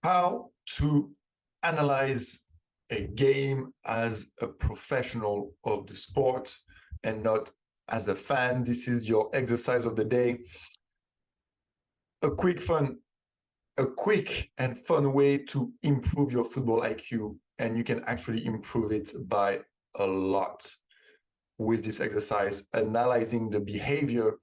How to analyze a game as a professional of the sport and not as a fan. This is your exercise of the day. A quick and fun way to improve your football IQ, and you can actually improve it by a lot with this exercise, analyzing the behavior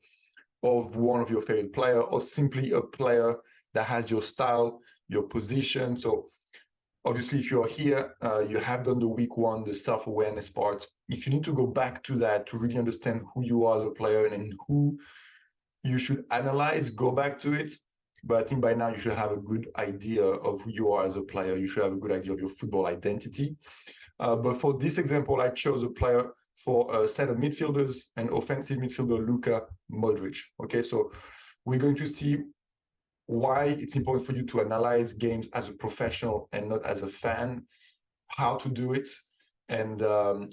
of one of your favorite player, or simply a player that has your style, your position. So obviously, if you're here, you have done the week one, the self-awareness part. If you need to go back to that to really understand who you are as a player and who you should analyze, go back to it. But I think by now you should have a good idea of who you are as a player. You should have a good idea of your football identity. But for this example, I chose a player for a set of midfielders, an offensive midfielder, Luka Modric. Okay, so we're going to see why it's important for you to analyze games as a professional and not as a fan, how to do it, and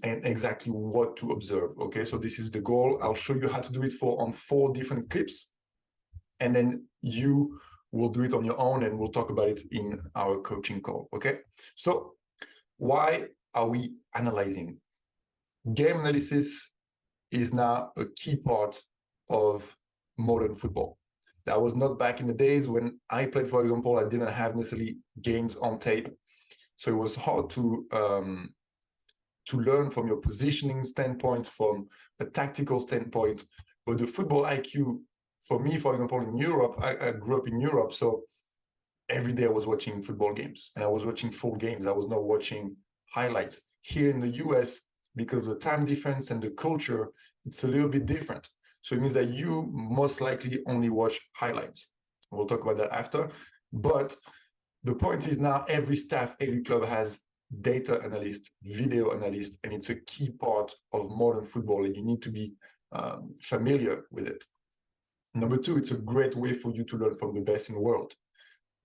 exactly what to observe. Okay, so this is the goal. I'll show you how to do it on 4 different clips, and then you will do it on your own, and we'll talk about it in our coaching call. Okay, so why are we analyzing? Game analysis is now a key part of modern football. That was not back in the days when I played, for example. I didn't have necessarily games on tape. So it was hard to learn from your positioning standpoint, from a tactical standpoint. But the football IQ, for me, for example, in Europe, I grew up in Europe. So every day I was watching football games, and I was watching full games. I was not watching highlights. Here in the US, because of the time difference and the culture, it's a little bit different. So it means that you most likely only watch highlights. We'll talk about that after. But the point is, now every staff, every club has data analyst, video analyst, and it's a key part of modern football, and you need to be familiar with it. Number 2, it's a great way for you to learn from the best in the world.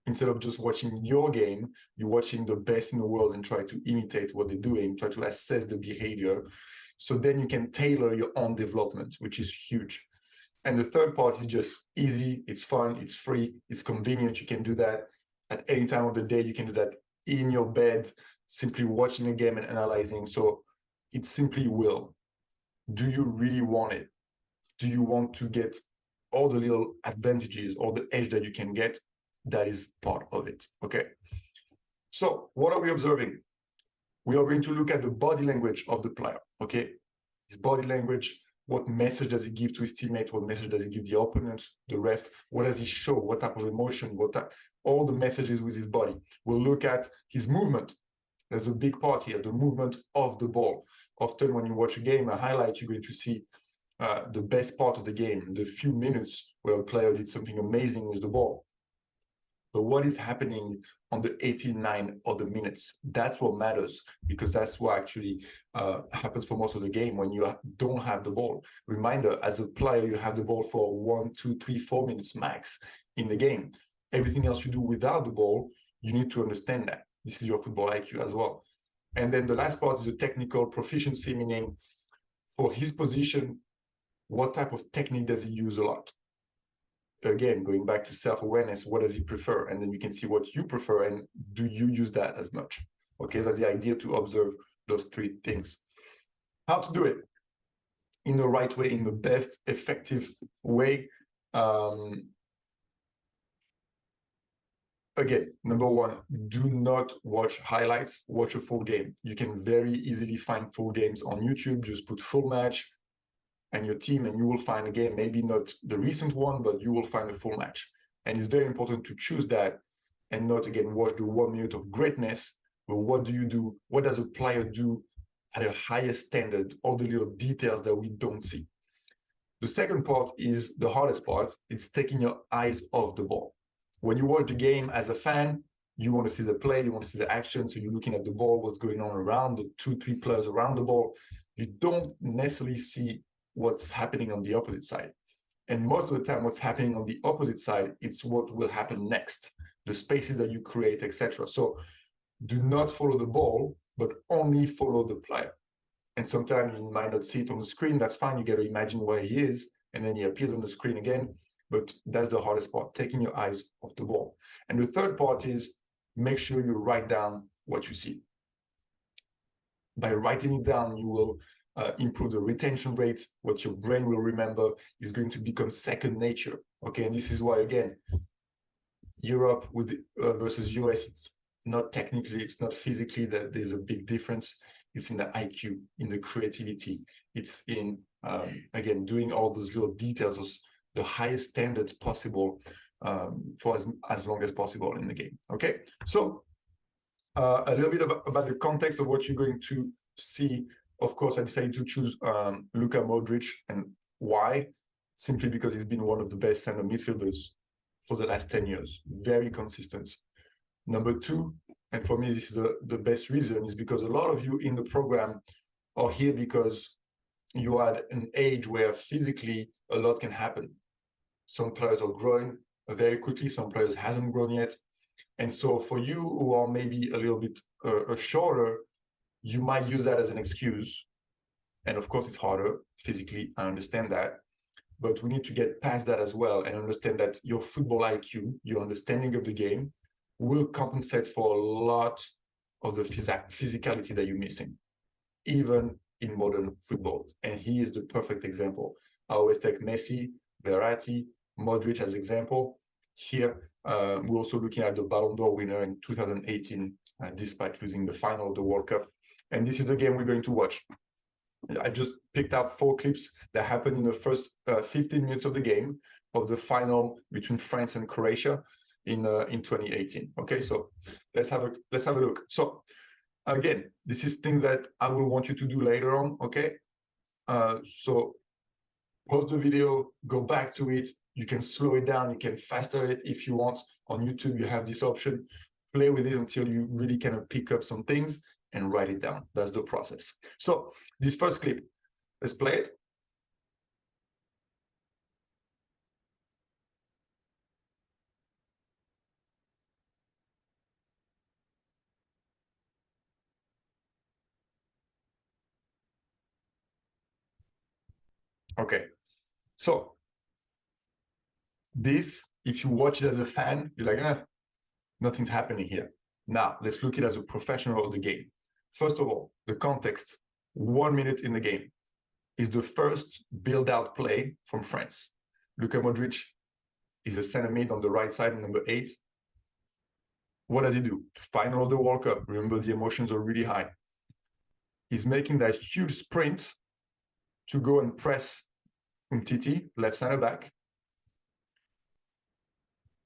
Instead of just watching your game, you're watching the best in the world and try to imitate what they're doing, try to assess the behavior. So then you can tailor your own development, which is huge. And the third part is just easy, it's fun, it's free, it's convenient. You can do that at any time of the day. You can do that in your bed, simply watching a game and analyzing. So it simply will. Do you really want it? Do you want to get all the little advantages or the edge that you can get? That is part of it, okay? So what are we observing? We are going to look at the body language of the player, okay? His body language, what message does he give to his teammate? What message does he give the opponent, the ref? What does he show? What type of emotion? All the messages with his body. We'll look at his movement. There's a big part here, the movement of the ball. Often when you watch a game, a highlight, you're going to see the best part of the game, the few minutes where a player did something amazing with the ball. But what is happening on the 89 other minutes? That's what matters, because that's what actually happens for most of the game when you don't have the ball. Reminder, as a player, you have the ball for 1, 2, 3, 4 minutes max in the game. Everything else you do without the ball, you need to understand that. This is your football IQ as well. And then the last part is the technical proficiency, meaning for his position, what type of technique does he use a lot? Again, going back to self-awareness, what does he prefer? And then you can see what you prefer, and do you use that as much? Okay, so that's the idea, to observe those 3 things. How to do it in the right way, in the best effective way. Again, number 1, do not watch highlights, watch a full game. You can very easily find full games on YouTube. Just put full match and your team, and you will find a game, maybe not the recent one, but you will find a full match. And it's very important to choose that and not, again, watch the 1 minute of greatness, but what do you do? What does a player do at a higher standard? All the little details that we don't see. The second part is the hardest part. It's taking your eyes off the ball. When you watch the game as a fan, you want to see the play, you want to see the action, so you're looking at the ball, what's going on around the 2, 3 players around the ball. You don't necessarily see what's happening on the opposite side. And most of the time, what's happening on the opposite side, it's what will happen next, the spaces that you create, etc. So do not follow the ball, but only follow the player. And sometimes you might not see it on the screen. That's fine. You get to imagine where he is, and then he appears on the screen again. But that's the hardest part, taking your eyes off the ball. And the third part is make sure you write down what you see. By writing it down, you will improve the retention rate. What your brain will remember is going to become second nature. Okay, and this is why, again, Europe versus US, it's not technically, it's not physically that there's a big difference. It's in the IQ, in the creativity. It's in, again, doing all those little details, the highest standards possible for as long as possible in the game. Okay, so a little bit about the context of what you're going to see. Of course, I decided to choose Luka Modric. And why? Simply because he's been one of the best center midfielders for the last 10 years. Very consistent. Number two, and for me, this is the best reason, is because a lot of you in the program are here because you are at an age where physically a lot can happen. Some players are growing very quickly, some players haven't grown yet. And so for you who are maybe a little bit shorter, you might use that as an excuse. And of course, it's harder physically, I understand that. But we need to get past that as well and understand that your football IQ, your understanding of the game, will compensate for a lot of the physicality that you're missing, even in modern football. And he is the perfect example. I always take Messi, Verratti, Modric as example. Here, we're also looking at the Ballon d'Or winner in 2018, despite losing the final of the World Cup. And this is the game we're going to watch. I just picked up 4 clips that happened in the first 15 minutes of the game of the final between France and Croatia in 2018. Okay, so let's have a look. So again, this is things that I will want you to do later on. Okay, so pause the video, go back to it. You can slow it down, you can faster it if you want. On YouTube, you have this option. Play with it until you really kind of pick up some things and write it down. That's the process. So this first clip, let's play it. Okay, so this, if you watch it as a fan, you're like, nothing's happening here. Now, let's look at it as a professional of the game. First of all, the context, 1 minute in the game, is the first build-out play from France. Luka Modric is a center mid on the right side, number 8. What does he do? Final of the World Cup. Remember, the emotions are really high. He's making that huge sprint to go and press Umtiti, left center back.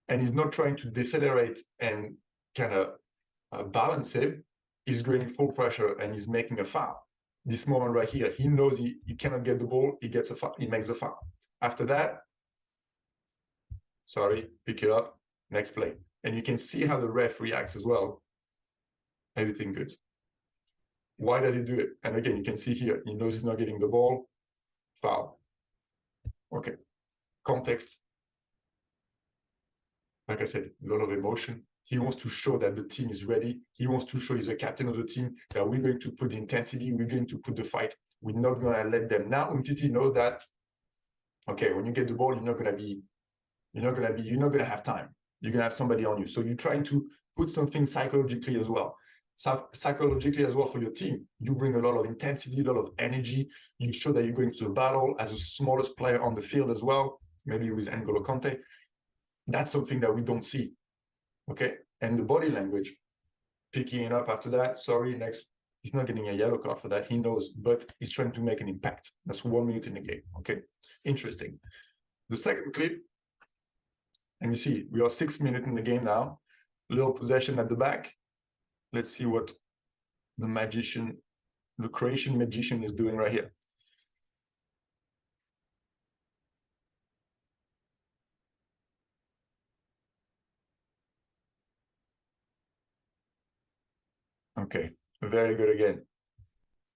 And he's not trying to decelerate and kind of balance him. He's going full pressure and he's making a foul. This moment right here, he knows he cannot get the ball. He gets a foul. He makes a foul. After that, sorry, pick it up. Next play. And you can see how the ref reacts as well. Everything good. Why does he do it? And again, you can see here, he knows he's not getting the ball. Foul. Okay. Context. Like I said, a lot of emotion. He wants to show that the team is ready. He wants to show he's the captain of the team, that we're going to put the intensity, we're going to put the fight. We're not going to let them. Now, Umtiti knows that, okay, when you get the ball, you're not going to have time. You're going to have somebody on you. So you're trying to put something psychologically as well. Psychologically as well for your team. You bring a lot of intensity, a lot of energy. You show that you're going to the battle as the smallest player on the field as well, maybe with N'Golo Kante. That's something that we don't see. Okay, and the body language, picking it up after that, sorry, next, he's not getting a yellow card for that, he knows, but he's trying to make an impact. That's 1 minute in the game, okay? Interesting. The second clip, and you see, we are 6 minutes in the game now, little possession at the back. Let's see what the Croatian magician is doing right here. Okay, very good again.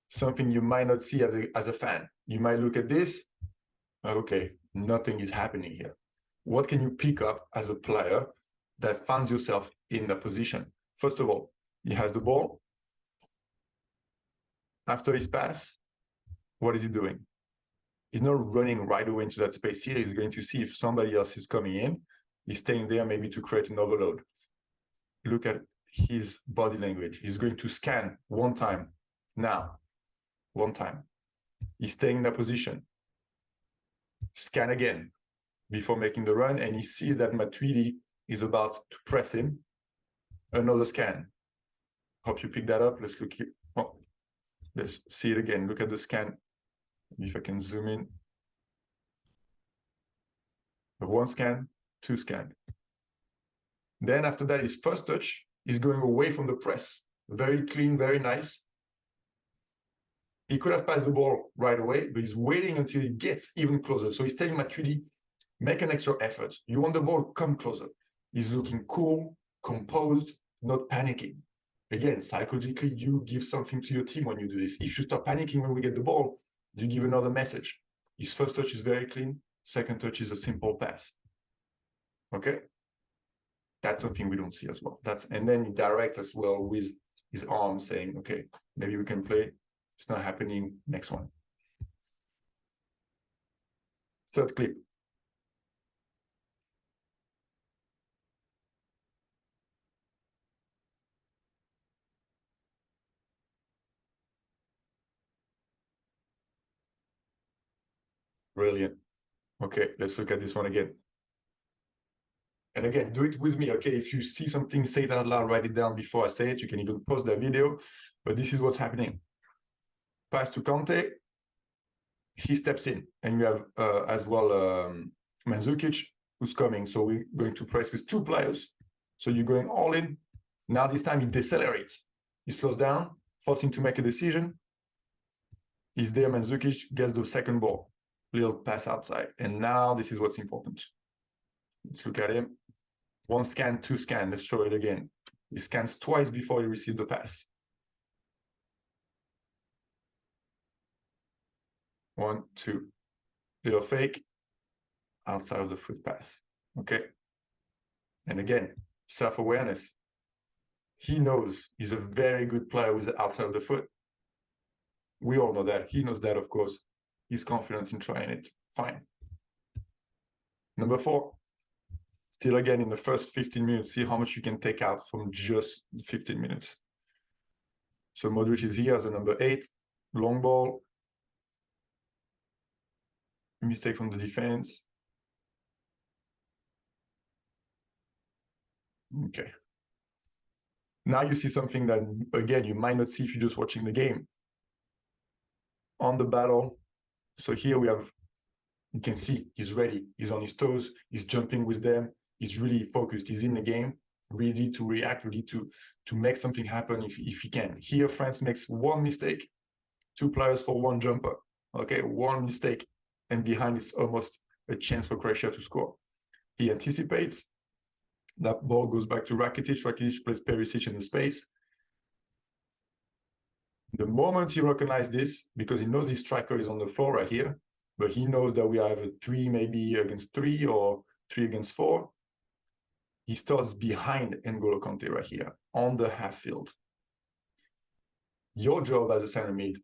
Something you might not see as a fan. You might look at this, okay, nothing is happening here. What can you pick up as a player that finds yourself in the position? First of all, he has the ball. After his pass, what is he doing? He's not running right away into that space here. He's going to see if somebody else is coming in. He's staying there maybe to create an overload. Look at his body language. He's going to scan one time. Now, one time. He's staying in that position. Scan again before making the run, and he sees that Matuidi is about to press him. Another scan. Hope you pick that up. Let's look here. Oh, let's see it again. Look at the scan. If I can zoom in. One scan, two scan. Then after that, his first touch is going away from the press. Very clean, very nice. He could have passed the ball right away, but he's waiting until he gets even closer. So he's telling Matuidi, make an extra effort. You want the ball, come closer. He's looking cool, composed, not panicking. Again, psychologically, you give something to your team when you do this. If you start panicking when we get the ball, you give another message. His first touch is very clean. Second touch is a simple pass. Okay? That's something we don't see as well. And then he directs as well with his arm saying, okay, maybe we can play. It's not happening. Next one. Third clip. Brilliant. Okay, let's look at this one again. And again, do it with me, okay? If you see something, say it out loud, write it down before I say it. You can even pause that video, but this is what's happening. Pass to Conte. He steps in, and you have as well Mandzukic, who's coming. So we're going to press with two players. So you're going all in. Now this time he decelerates. He slows down, forcing to make a decision. He's there, Mandzukic gets the second ball. Little pass outside. And now this is what's important. Let's look at him. One scan, two scan. Let's show it again. He scans twice before he receives the pass. One, two. Little fake. Outside of the foot pass. Okay. And again, self-awareness. He knows he's a very good player with the outside of the foot. We all know that. He knows that, of course. He's confident in trying it. Fine. Number 4. Still again in the first 15 minutes, see how much you can take out from just 15 minutes. So Modric is here as a number 8. Long ball. Mistake from the defense. Okay. Now you see something that, again, you might not see if you're just watching the game. On the battle. So here we have, you can see he's ready. He's on his toes. He's jumping with them. He's really focused. He's in the game, ready to react, ready to make something happen if he can. Here, France makes one mistake, 2 players for 1 jumper. Okay, 1 mistake. And behind is almost a chance for Croatia to score. He anticipates. That ball goes back to Rakitic. Rakitic plays Perisic in the space. The moment he recognizes this, because he knows his striker is on the floor right here, but he knows that we have a 3 maybe against 3 or 3 against 4, he starts behind N'Golo Kante right here on the half field. Your job as a center mid,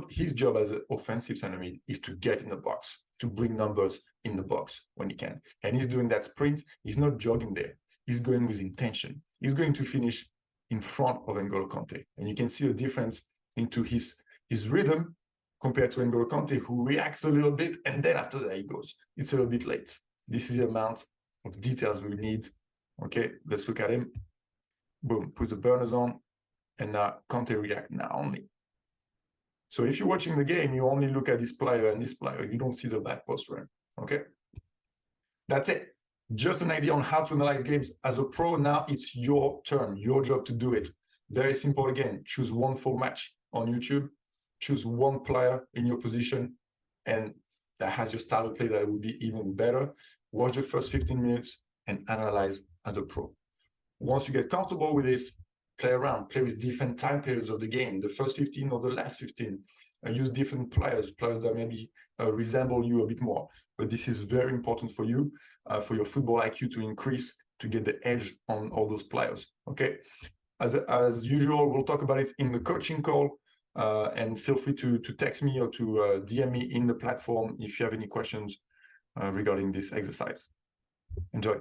his job as an offensive center mid is to get in the box, to bring numbers in the box when he can. And he's doing that sprint. He's not jogging there. He's going with intention. He's going to finish in front of N'Golo Kante. And you can see a difference into his rhythm compared to N'Golo Kante, who reacts a little bit, and then after that he goes. It's a little bit late. This is the amount of details we need. Okay, let's look at him. Boom, put the burners on, and now Kante react now only. So if you're watching the game, you only look at this player and this player. You don't see the back post run. Okay, that's it. Just an idea on how to analyze games. As a pro, now it's your turn, your job to do it. Very simple again. Choose one full match on YouTube. Choose one player in your position, and that has your style of play that will be even better. Watch the first 15 minutes and analyze as a pro. Once you get comfortable with this, play around, play with different time periods of the game, the first 15 or the last 15. Use different players that maybe resemble you a bit more. But this is very important for you, for your football IQ to increase, to get the edge on all those players, okay? As usual, we'll talk about it in the coaching call, and feel free to text me or to DM me in the platform if you have any questions regarding this exercise. Enjoy.